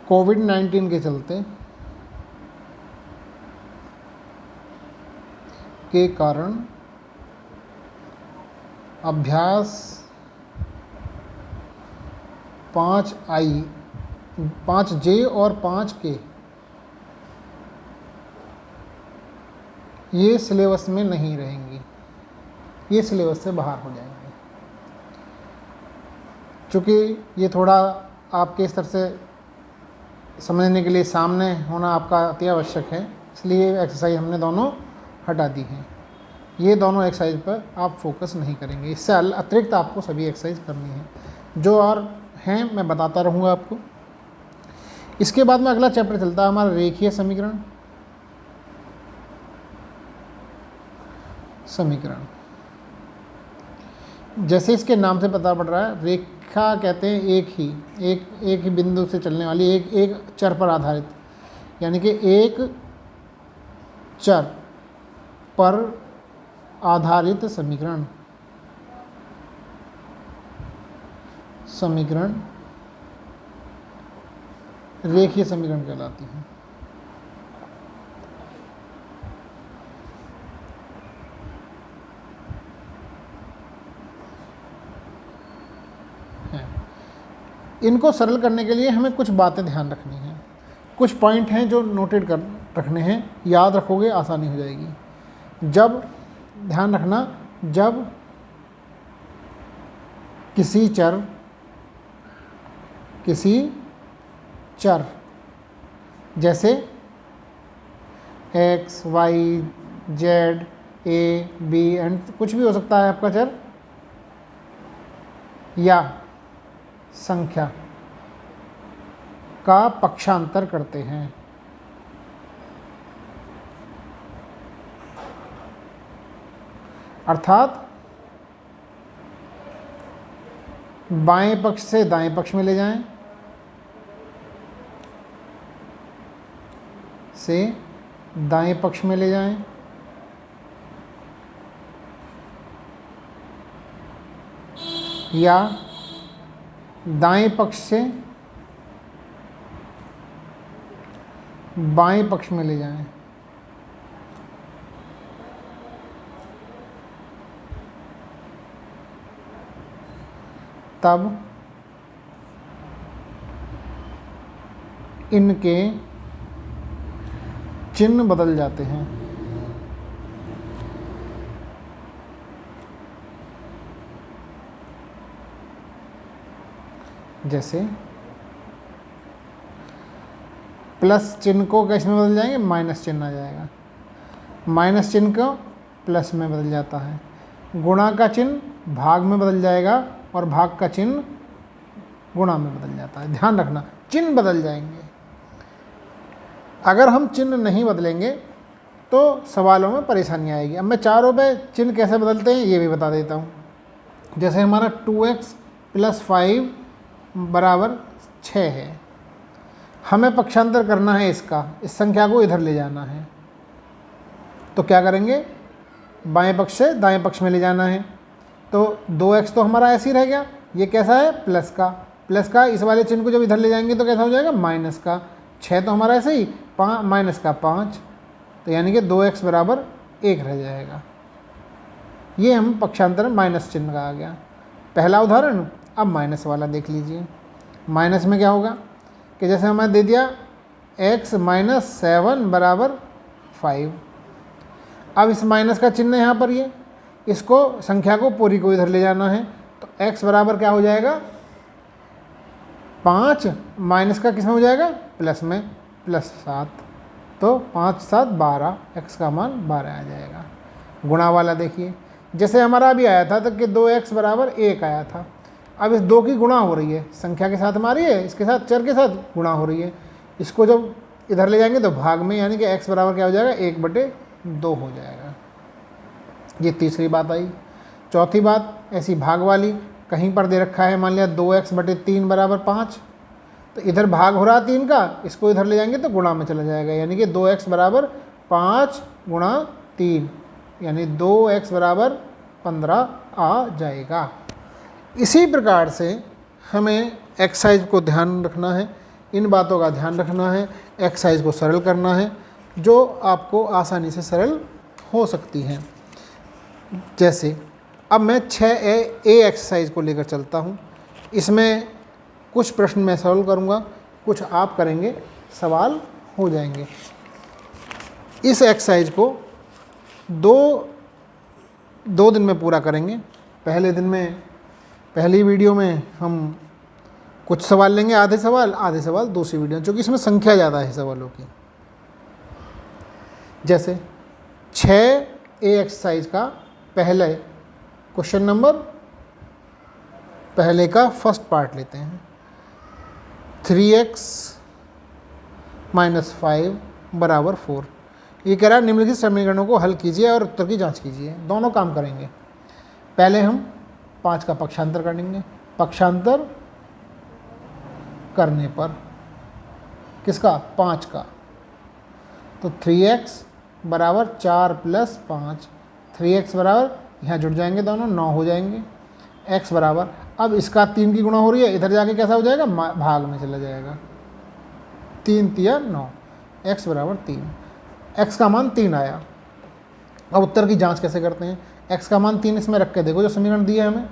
कोविड-19 के चलते के कारण अभ्यास 5J और 5K ये सिलेबस में नहीं रहेंगी, ये सिलेबस से बाहर हो जाएंगे। चूँकि ये थोड़ा आपके स्तर से समझने के लिए सामने होना आपका अति आवश्यक है, इसलिए एक्सरसाइज हमने दोनों हटा दी हैं। ये दोनों एक्सरसाइज पर आप फोकस नहीं करेंगे, इससे अतिरिक्त आपको सभी एक्सरसाइज करनी है। जो और हैं मैं बताता रहूँगा आपको। इसके बाद में अगला चैप्टर चलता है हमारा रेखीय समीकरण। जैसे इसके नाम से पता पड़ रहा है, रेखा कहते हैं एक ही बिंदु से चलने वाली एक चर पर आधारित, यानी कि एक चर पर आधारित समीकरण रेखीय समीकरण कहलाती है। इनको सरल करने के लिए हमें कुछ बातें ध्यान रखनी हैं, कुछ पॉइंट हैं जो नोटेड कर रखने हैं, याद रखोगे आसानी हो जाएगी। जब ध्यान रखना, जब किसी चर जैसे x, y, z, a, b and कुछ भी हो सकता है आपका चर, या संख्या का पक्षांतर करते हैं, अर्थात बाएं पक्ष से दाएं पक्ष में ले जाएं, से दाएं पक्ष में ले जाएं, या दाएं पक्ष से बाएं पक्ष में ले जाएं। तब इनके चिन्ह बदल जाते हैं। जैसे प्लस चिन्ह को किस में बदल जाएंगे, माइनस चिन्ह आ जाएगा, माइनस चिन्ह को प्लस में बदल जाता है, गुणा का चिन्ह भाग में बदल जाएगा और भाग का चिन्ह गुणा में बदल जाता है। ध्यान रखना, चिन्ह बदल जाएंगे। अगर हम चिन्ह नहीं बदलेंगे तो सवालों में परेशानी आएगी। अब मैं चारों पे चिन्ह कैसे बदलते हैं ये भी बता देता हूँ। जैसे हमारा 2x + 5 = 6 है, हमें पक्षांतर करना है इसका, इस संख्या को इधर ले जाना है, तो क्या करेंगे, बाएं पक्ष से दाएं पक्ष में ले जाना है। तो 2x तो हमारा ऐसे ही रह गया, ये कैसा है, प्लस का इस वाले चिन्ह को जब इधर ले जाएंगे तो कैसा हो जाएगा, माइनस का। 6 तो हमारा ऐसे ही, माइनस का 5, तो यानी कि 2x = 1 रह जाएगा। ये हम पक्षांतर माइनस चिन्ह का आ गया। पहला उदाहरण। अब माइनस वाला देख लीजिए। माइनस में क्या होगा कि जैसे हमें दे दिया x - 7 = 5। अब इस माइनस का चिन्ह यहाँ पर, ये इसको संख्या को पूरी को इधर ले जाना है, तो x बराबर क्या हो जाएगा, 5, माइनस का किस में हो जाएगा, प्लस में, +7, तो 5 × 7 = 12, x का मान 12 आ जाएगा। गुणा वाला देखिए, जैसे हमारा अभी आया था तो कि 2x = 1 आया था। अब इस 2 की गुणा हो रही है, संख्या के साथ हमारी है, इसके साथ चर के साथ गुणा हो रही है। इसको जब इधर ले जाएंगे तो भाग में, यानी कि x बराबर क्या हो जाएगा, 1/2 हो जाएगा। ये तीसरी बात आई। चौथी बात ऐसी भाग वाली, कहीं पर दे रखा है मान लिया 2x/3 = 5, तो इधर भाग हो रहा 3 का, इसको इधर ले जाएंगे तो गुणा में चला जाएगा, यानी कि 2x = 5 × 3, यानी 2x = 15 आ जाएगा। इसी प्रकार से हमें एक्सरसाइज को ध्यान रखना है इन बातों का ध्यान रखना है, एक्सरसाइज को सरल करना है जो आपको आसानी से सरल हो सकती हैं। जैसे अब मैं 6A एक्सरसाइज को लेकर चलता हूँ। इसमें कुछ प्रश्न मैं सॉल्व करूँगा, कुछ आप करेंगे, सवाल हो जाएंगे। इस एक्सरसाइज को दो दिन में पूरा करेंगे। पहले दिन में, पहली वीडियो में हम कुछ सवाल लेंगे, आधे सवाल दूसरी वीडियो, क्योंकि इसमें संख्या ज़्यादा है सवालों की। जैसे 6A एक्सरसाइज का पहले क्वेश्चन नंबर पहले का फर्स्ट पार्ट लेते हैं। 3x - 5 = 4। ये कह रहा है निम्नलिखित समीकरणों को हल कीजिए और उत्तर की जांच कीजिए। दोनों काम करेंगे। पहले हम 5 का पक्षांतर करेंगे। पक्षांतर करने पर किसका? 5 का। तो 3x = 4 + 5। 3x बराबर, यहाँ जुड़ जाएंगे दोनों, 9 हो जाएंगे। x बराबर, अब इसका 3 की गुणा हो रही है, इधर जाके कैसा हो जाएगा? भाग में चला जाएगा। 3 × 9, x = 3। x का मान 3 आया। अब उत्तर की जांच कैसे करते हैं? x का मान 3 इसमें रख के देखो जो समीकरण दिया है हमें।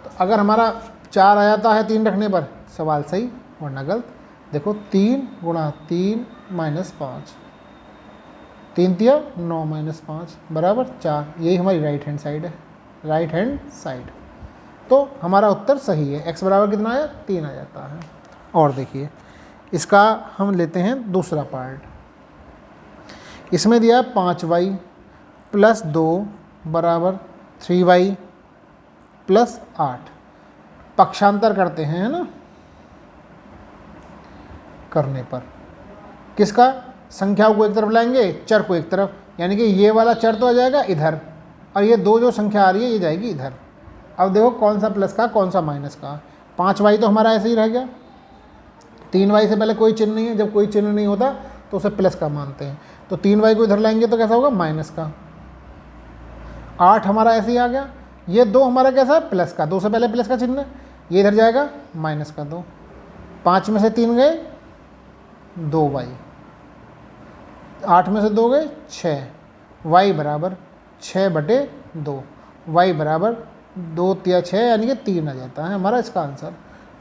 तो अगर हमारा 4 आ जाता है 3 रखने पर, सवाल सही वरना गलत। देखो 3 × 3 - 5, 3 × 9 - 5 = 4। यही हमारी राइट हैंड साइड है, राइट हैंड साइड। तो हमारा उत्तर सही है। x बराबर कितना आया? 3 आ जाता है। और देखिए इसका हम लेते हैं दूसरा पार्ट। इसमें दिया 5y + 2 = 3y + 8। पक्षांतर करते हैं, है ना? करने पर किसका? संख्याओं को एक तरफ लाएंगे, चर को एक तरफ, यानी कि ये वाला चर तो आ जाएगा इधर और ये 2 जो संख्या आ रही है ये जाएगी इधर। अब देखो कौन सा प्लस का कौन सा माइनस का। 5y तो हमारा ऐसे ही रह गया। 3y से पहले कोई चिन्ह नहीं है, जब कोई चिन्ह नहीं होता तो उसे प्लस का मानते हैं। तो 3y को इधर लाएंगे तो कैसा होगा? माइनस का। 8 हमारा ऐसे ही आ गया। ये 2 हमारा कैसा है? प्लस का। 2 से पहले प्लस का चिन्ह है, ये इधर जाएगा माइनस का 2। 5 में से 3 गए 2y, 8 में से 2 गए 6। y बराबर 6/2। y बराबर 2 × 6 यानी कि 3 आ जाता है हमारा इसका आंसर।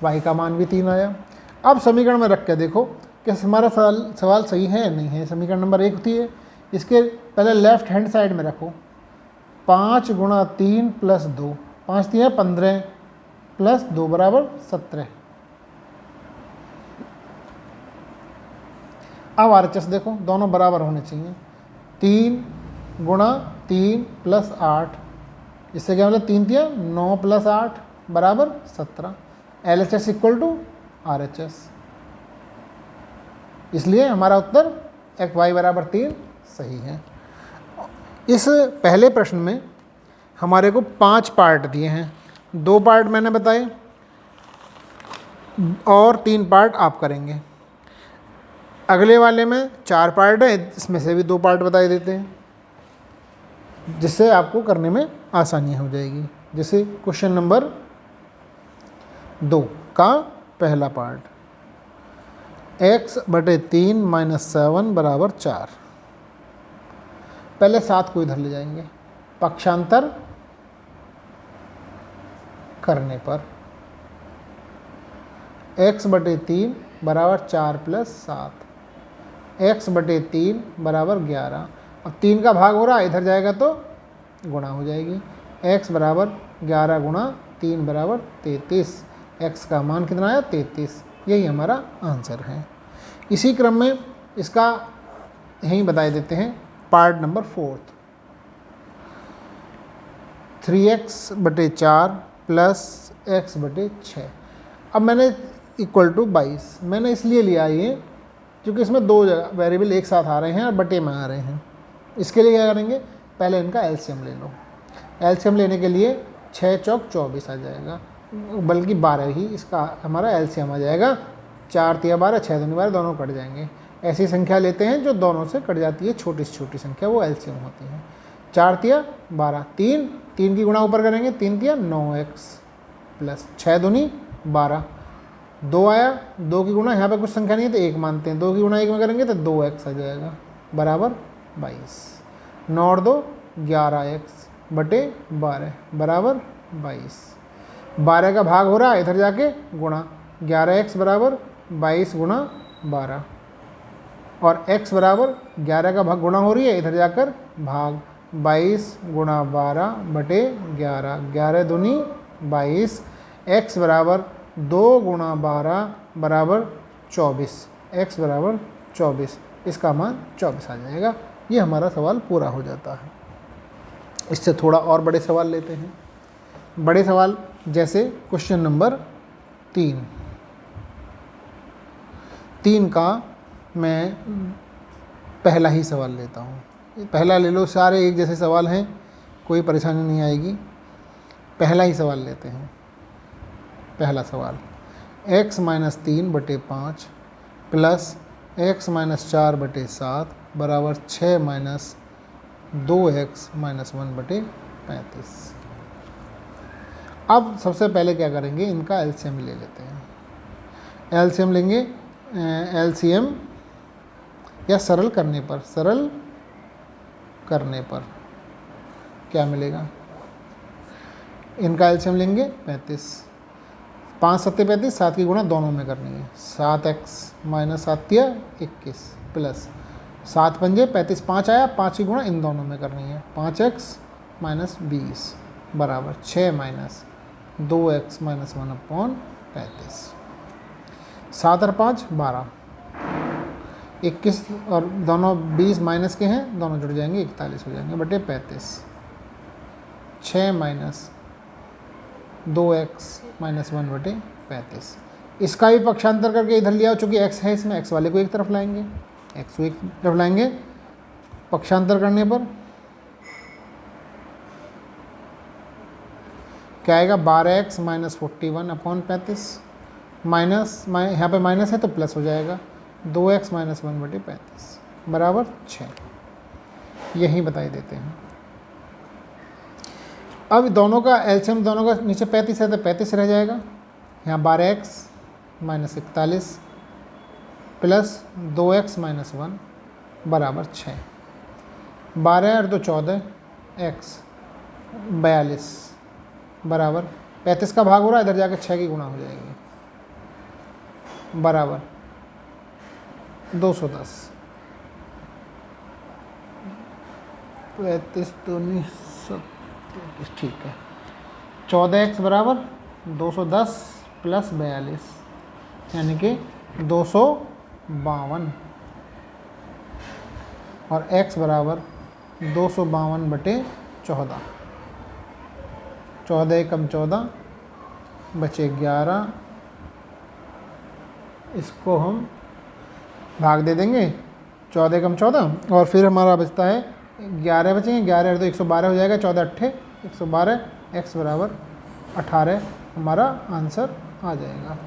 y का मान भी 3 आया। अब समीकरण में रख के देखो कि हमारा सवाल सही है या नहीं है। समीकरण नंबर 1 होती है, इसके पहले लेफ्ट हैंड साइड में रखो। 5 × 3 + 2, 5 × 3 = 15 + 2 = 17। अब RHS देखो, दोनों बराबर होने चाहिए। 3 × 3 + 8, इससे क्या मतलब? 3 × 9 + 8 = 17। LHS = RHS। इसलिए हमारा उत्तर y = 3 सही है। इस पहले प्रश्न में हमारे को 5 पार्ट दिए हैं। 2 पार्ट मैंने बताए और 3 पार्ट आप करेंगे। अगले वाले में 4 पार्ट है, इसमें से भी 2 पार्ट बताए देते हैं, जिससे आपको करने में आसानी हो जाएगी। जैसे क्वेश्चन नंबर 2 का पहला पार्ट, x/3 - 7 = 4। पहले 7 को इधर ले जाएंगे। पक्षांतर करने पर x/3 = 4 + 7, x/3 = 11। अब 3 का भाग हो रहा है, इधर जाएगा तो गुणा हो जाएगी। x = 11 × 3 = 33। x का मान कितना आया? 33। यही हमारा आंसर है। इसी क्रम में इसका यहीं बता देते हैं पार्ट नंबर 4, 3x/4 + x/6। अब मैंने = 22 मैंने इसलिए लिया ये क्योंकि इसमें 2 वेरिएबल एक साथ आ रहे हैं और बटे में आ रहे हैं। इसके लिए क्या करेंगे? पहले इनका एलसीएम ले लो। एलसीएम लेने के लिए 6 चौक 24 आ जाएगा, बल्कि 12 ही इसका हमारा एलसीएम आ जाएगा। 4 × 12, 6 × 2 12, दोनों कट जाएंगे। ऐसी संख्या लेते हैं जो दोनों से कट जाती है, छोटी से छोटी संख्या, वो एलसीएम होती है। 4 × 12, 3 की गुणा ऊपर करेंगे, 3 × 9x + 6 × 2 = 12, 2 आया, 2 की गुणा, यहाँ पे कुछ संख्या नहीं है तो 1 मानते हैं, 2 की गुणा 1 में करेंगे तो 2x आ जाएगा बराबर 22। 9 और 2 11x बटे 12 बराबर 22। 12 का भाग हो रहा है, इधर जाके गुणा, 11x बराबर 22 गुणा 12, और x बराबर 11 का भाग गुणा हो रही है, इधर जाकर भाग, 22 गुणा 12 बटे 11, 11 दूनी 22, x बराबर 2 गुणा 12 बराबर 24, x बराबर 24, इसका मान 24 आ जाएगा। ये हमारा सवाल पूरा हो जाता है। इससे थोड़ा और बड़े सवाल लेते हैं। बड़े सवाल जैसे क्वेश्चन नंबर 3 का मैं पहला ही सवाल लेता हूँ। पहला ले लो, सारे एक जैसे सवाल हैं, कोई परेशानी नहीं आएगी। पहला ही सवाल लेते हैं। पहला सवाल, x माइनस 3 बटे 5 प्लस x माइनस 4 बटे 7 बराबर 6 माइनस 2x माइनस 1 बटे 35। अब सबसे पहले क्या करेंगे, इनका एलसीएम ले लेते हैं। एलसीएम लेंगे, एलसीएम या सरल करने पर क्या मिलेगा, इनका एलसीएम लेंगे 35, 5 7 35, 7 की गुणा दोनों में करनी है, 7x माइनस 7 21 प्लस 7 पंजे 35, 5 आया, 5 की गुणा इन दोनों में करनी है, 5x माइनस 20 बराबर 6 माइनस 2x माइनस 1 अपॉन 35। 7 और 5 12, 21 और दोनों 20 माइनस के हैं, दोनों जुड़ जाएंगे 41 हो जाएंगे बटे 35। 6 माइनस 2x माइनस 1 बटे 35। इसका भी पक्षांतर करके इधर लिया, चूँकि x है इसमें, x वाले को एक तरफ लाएंगे, x को एक तरफ लाएंगे, पक्षांतर करने पर क्या आएगा, 12x माइनस 41 अपॉन 35, माइनस यहाँ पे माइनस है तो प्लस हो जाएगा, 2x माइनस 1 बटे 35 बराबर 6। यही बताई देते हैं। अब दोनों का एलसीएम, दोनों का नीचे 35 है तो 35 रह जाएगा, यहाँ 12x minus 41 plus 2x minus 1 बराबर 6। 12 और 2 14, x 42 बराबर 35 का भाग हो रहा है, इधर जाके 6 की गुणा हो जाएगी बराबर 210। 35 दूनी 27, ठीक है। 14x बराबर 210 प्लस 42 यानी कि 252, और x बराबर 252 बटे 14, 14 कम 14 बचे 11, इसको हम भाग दे देंगे, 14 कम 14, और फिर हमारा बचता है 11 बचेंगे, 11 तो 112 हो जाएगा, 14 अट्ठे 112, x बराबर 18 हमारा आंसर आ जाएगा।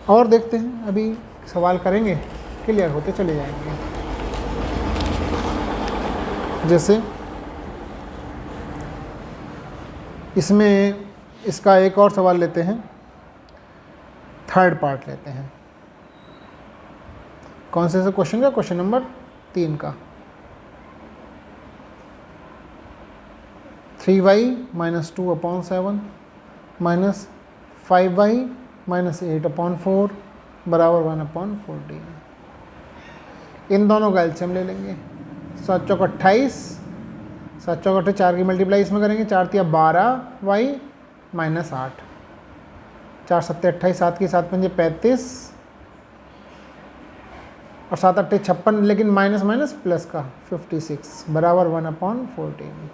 और देखते हैं, अभी सवाल करेंगे, क्लियर होते चले जाएंगे। जैसे इसमें इसका एक और सवाल लेते हैं, थर्ड पार्ट लेते हैं। कौन से क्वेश्चन का, क्वेश्चन नंबर 3 का। 3y minus 2 upon 7 minus 5y minus 8 upon 4 बराबर 1 अपॉन 14। इन दोनों का एलसीएम ले लेंगे। 7 चौक 28, 7 चौक 28, 4 की मल्टीप्लाई इसमें करेंगे, 4 तिया 12y माइनस 8, 4 सत्ते 28, 7 की 7 पंजे 35, और 7 अट्ठे 56, लेकिन माइनस माइनस प्लस का 56 बराबर 1 अपॉन 14।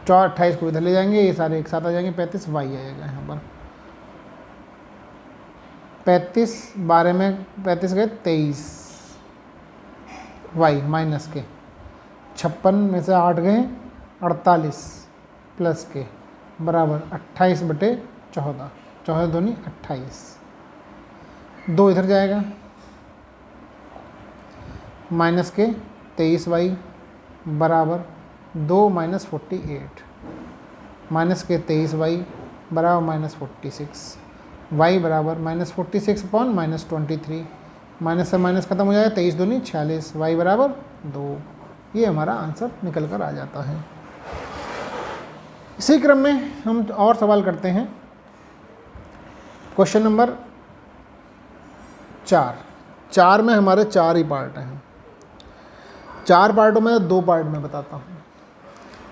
4 28 को इधर ले जाएंगे, ये सारे एक साथ आ जाएंगे, 35 y आएगा यहाँ पर। 35 12 में 35 गए 23 y माइनस के, 56 में से 8 गए 48 प्लस के बराबर 28 बटे 14, 14 दूनी 28, 2 इधर जाएगा, माइनस के 23y बराबर 2 माइनस 48, माइनस के 23y बराबर माइनस 46, y बराबर -46 अपॉन -23, माइनस से माइनस खत्म हो जाएगा, 23 दूनी 46, y बराबर 2। ये हमारा आंसर निकल कर आ जाता है। इसी क्रम में हम और सवाल करते हैं। क्वेश्चन नंबर 4 में हमारे 4 ही पार्ट हैं। 4 पार्टों में 2 पार्ट में बताता हूँ,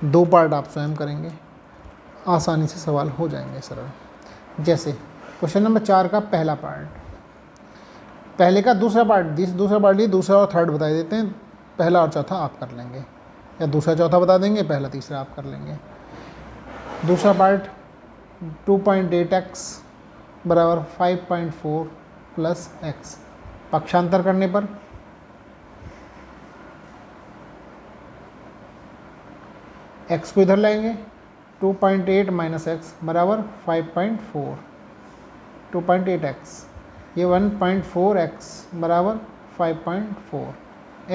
2 पार्ट आप स्वयं करेंगे, आसानी से सवाल हो जाएंगे सरल। जैसे क्वेश्चन नंबर 4 का पहला पार्ट, पहले का दूसरा पार्ट लिए, दूसरा और थर्ड बता देते हैं, पहला और चौथा आप कर लेंगे, या दूसरा चौथा बता देंगे, पहला तीसरा आप कर लेंगे। दूसरा पार्ट 2.8x बराबर 5.4 प्लस x, पक्षांतर करने पर x को इधर लाएंगे, 2.8 माइनस एक्स बराबर 5.4, 2.8x, ये 1.4x बराबर 5.4,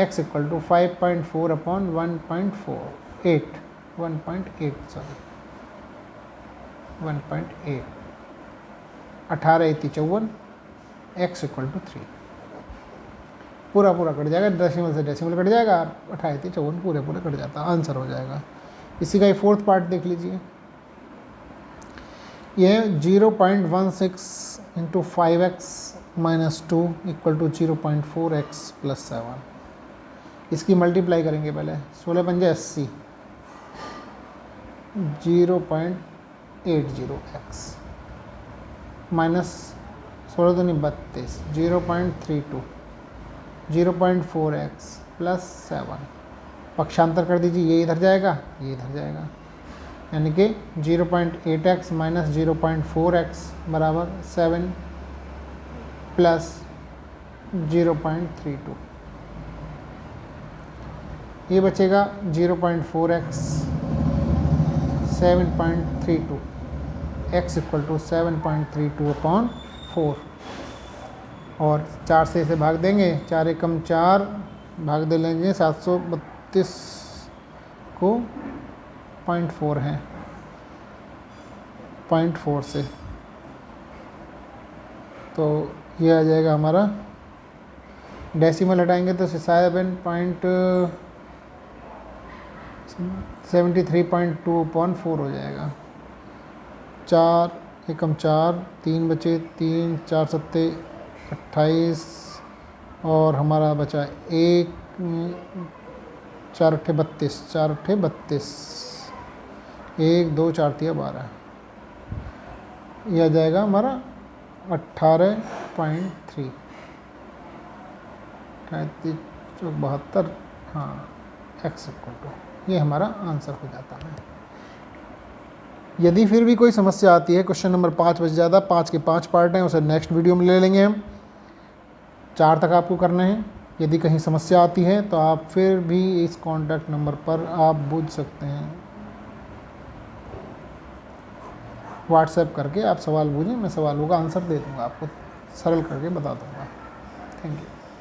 x equal to 5.4 upon 1.8 sorry 1.8, 18 × 54, x equal to 3। पूरा कट जाएगा, डेसिमल से डेसिमल कट जाएगा, 18 × 54 पूरे कट जाता, आंसर हो जाएगा। इसी का ये फोर्थ पार्ट देख लीजिए, यह 0.16 into 5x minus 2 equal to 0.4x plus 7। इसकी मल्टीप्लाई करेंगे पहले, 16 पंजे 80, 0.80x माइनस 16 दूनी 32, 0.32, 0.4x प्लस 7। पक्षांतर कर दीजिए, ये इधर जाएगा, ये इधर जाएगा, यानी कि 0.8x माइनस 0.4x बराबर 7 प्लस 0.32। ये बचेगा 0.4x 7.32, x equal to 7.32 upon 4, और 4 से इसे भाग देंगे, 4 एकम 4 भाग दे लेंगे, 732 को 0.4 है, 0.4 से, तो ये आ जाएगा हमारा, डेसिमल हटाएंगे तो 73.2 अपॉन 4 हो जाएगा। 4 एकम 4, 3 बचे 3, 4 सत्ते 28, और हमारा बचा 1, 4 अट्ठे 32, 4 अट्ठे 32, 1 2 4 3 12, यह आ जाएगा हमारा 18.3, 72, हाँ, x इक्वल टू, ये हमारा आंसर हो जाता है। यदि फिर भी कोई समस्या आती है, क्वेश्चन नंबर 5 बच जाता, 5 के 5 पार्ट हैं, उसे नेक्स्ट वीडियो में ले लेंगे हम, 4 तक आपको करना है। यदि कहीं समस्या आती है तो आप फिर भी इस कॉन्टैक्ट नंबर पर आप पूछ सकते हैं, व्हाट्सएप करके आप सवाल पूछें, मैं सवालों का आंसर दे दूँगा, आपको सरल करके बता दूँगा। Thank you.